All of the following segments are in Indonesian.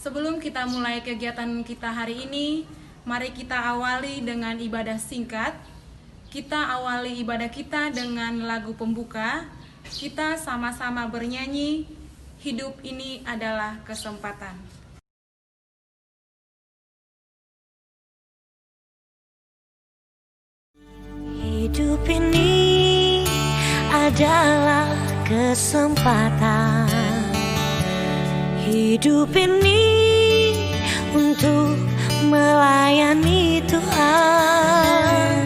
Sebelum kita mulai kegiatan kita hari ini, mari kita awali dengan ibadah singkat. Kita awali ibadah kita dengan lagu pembuka. Kita sama-sama bernyanyi, "Hidup ini adalah kesempatan." Hidup ini adalah kesempatan. Hidup ini untuk melayani Tuhan.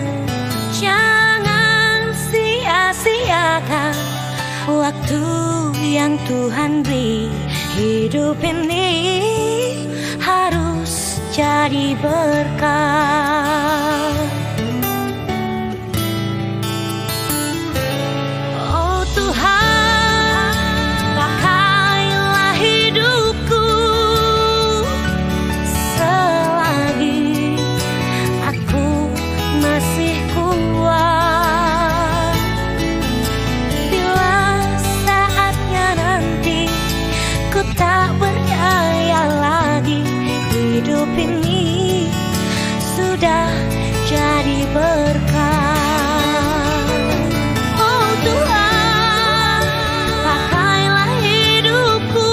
Jangan sia-siakan waktu yang Tuhan beri. Hidup ini harus jadi berkah. Oh Tuhan, pakailah hidupku selagi aku masih kuat. Bila saatnya nanti ku tak berdaya lagi, hidup ini sudah jadi berkah. Oh Tuhan, pakailah hidupku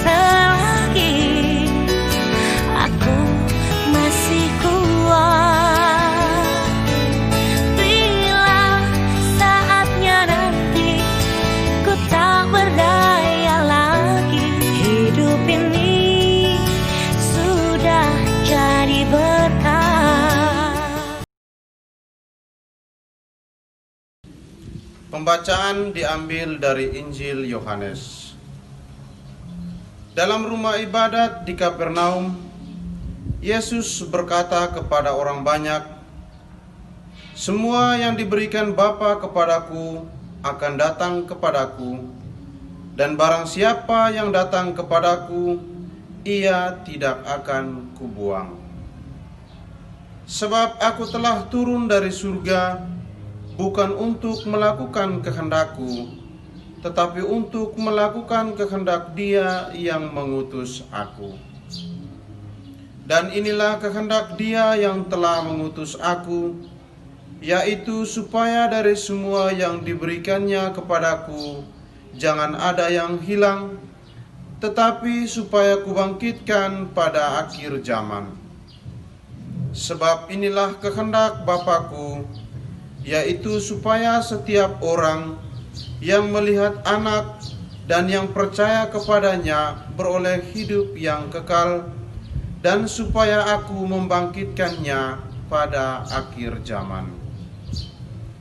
selagi aku masih kuat. Bila saatnya nanti ku tak berdaya lagi, hidup ini sudah jadi berkah. Pembacaan diambil dari Injil Yohanes. Dalam rumah ibadat di Kapernaum, Yesus berkata kepada orang banyak, "Semua yang diberikan Bapa kepadaku akan datang kepadaku, dan barang siapa yang datang kepadaku, ia tidak akan kubuang. Sebab aku telah turun dari surga, bukan untuk melakukan kehendakku, tetapi untuk melakukan kehendak Dia yang mengutus aku. Dan inilah kehendak Dia yang telah mengutus aku, yaitu supaya dari semua yang diberikannya kepadaku, jangan ada yang hilang, tetapi supaya kubangkitkan pada akhir zaman. Sebab inilah kehendak Bapa-Ku, yaitu supaya setiap orang yang melihat Anak dan yang percaya kepadanya beroleh hidup yang kekal, dan supaya aku membangkitkannya pada akhir zaman."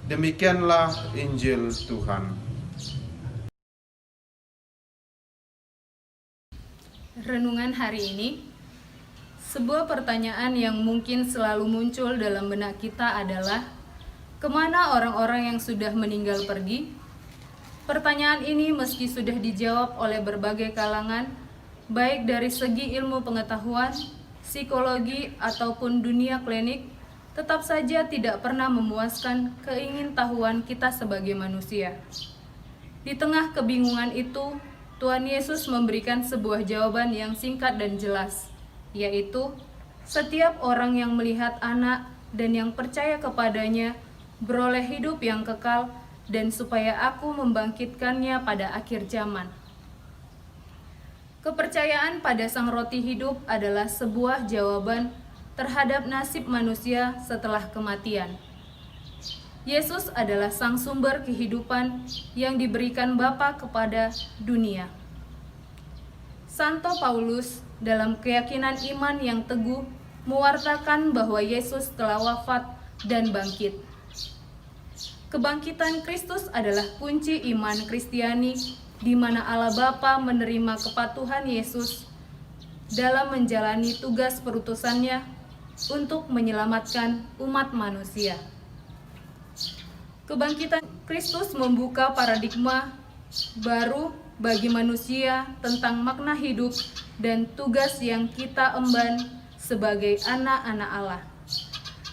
Demikianlah Injil Tuhan. Renungan hari ini, sebuah pertanyaan yang mungkin selalu muncul dalam benak kita adalah, kemana orang-orang yang sudah meninggal pergi? Pertanyaan ini meski sudah dijawab oleh berbagai kalangan, baik dari segi ilmu pengetahuan, psikologi, ataupun dunia klinik, tetap saja tidak pernah memuaskan keingintahuan kita sebagai manusia. Di tengah kebingungan itu, Tuhan Yesus memberikan sebuah jawaban yang singkat dan jelas, yaitu setiap orang yang melihat Anak dan yang percaya kepadanya beroleh hidup yang kekal, dan supaya aku membangkitkannya pada akhir zaman. Kepercayaan pada Sang Roti Hidup adalah sebuah jawaban terhadap nasib manusia setelah kematian. Yesus adalah Sang Sumber kehidupan yang diberikan Bapa kepada dunia. Santo Paulus dalam keyakinan iman yang teguh mewartakan bahwa Yesus telah wafat dan bangkit. Kebangkitan Kristus adalah kunci iman Kristiani, di mana Allah Bapa menerima kepatuhan Yesus dalam menjalani tugas perutusannya untuk menyelamatkan umat manusia. Kebangkitan Kristus membuka paradigma baru bagi manusia tentang makna hidup dan tugas yang kita emban sebagai anak-anak Allah,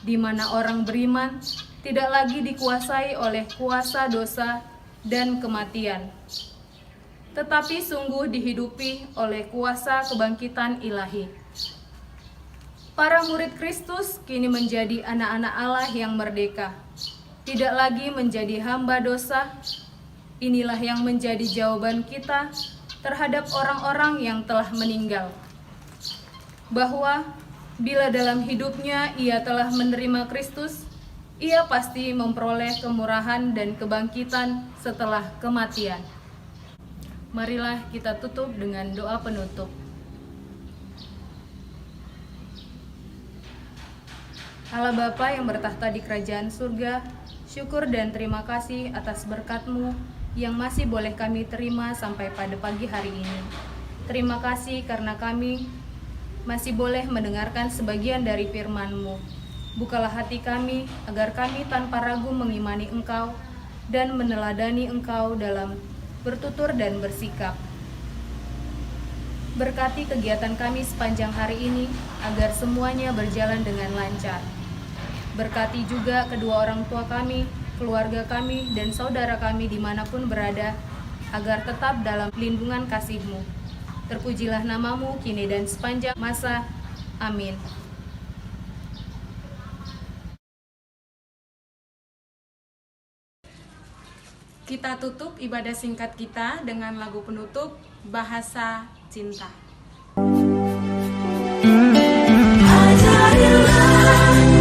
di mana orang beriman tidak lagi dikuasai oleh kuasa dosa dan kematian. tetapi sungguh dihidupi oleh kuasa kebangkitan ilahi. Para murid Kristus kini menjadi anak-anak Allah yang merdeka, tidak lagi menjadi hamba dosa. Inilah yang menjadi jawaban kita terhadap orang-orang yang telah meninggal, bahwa bila dalam hidupnya ia telah menerima Kristus, ia pasti memperoleh kemurahan dan kebangkitan setelah kematian. Marilah kita tutup dengan doa penutup. Allah Bapa yang bertahta di kerajaan surga, syukur dan terima kasih atas berkat-Mu yang masih boleh kami terima sampai pada pagi hari ini. Terima kasih karena kami masih boleh mendengarkan sebagian dari firman-Mu. Bukalah hati kami agar kami tanpa ragu mengimani Engkau dan meneladani Engkau dalam bertutur dan bersikap. Berkati kegiatan kami sepanjang hari ini agar semuanya berjalan dengan lancar. Berkati juga kedua orang tua kami, keluarga kami, dan saudara kami dimanapun berada, agar tetap dalam lindungan kasih-Mu. Terpujilah nama-Mu kini dan sepanjang masa. Amin. Kita tutup ibadah singkat kita dengan lagu penutup Bahasa Cinta. Ajarilah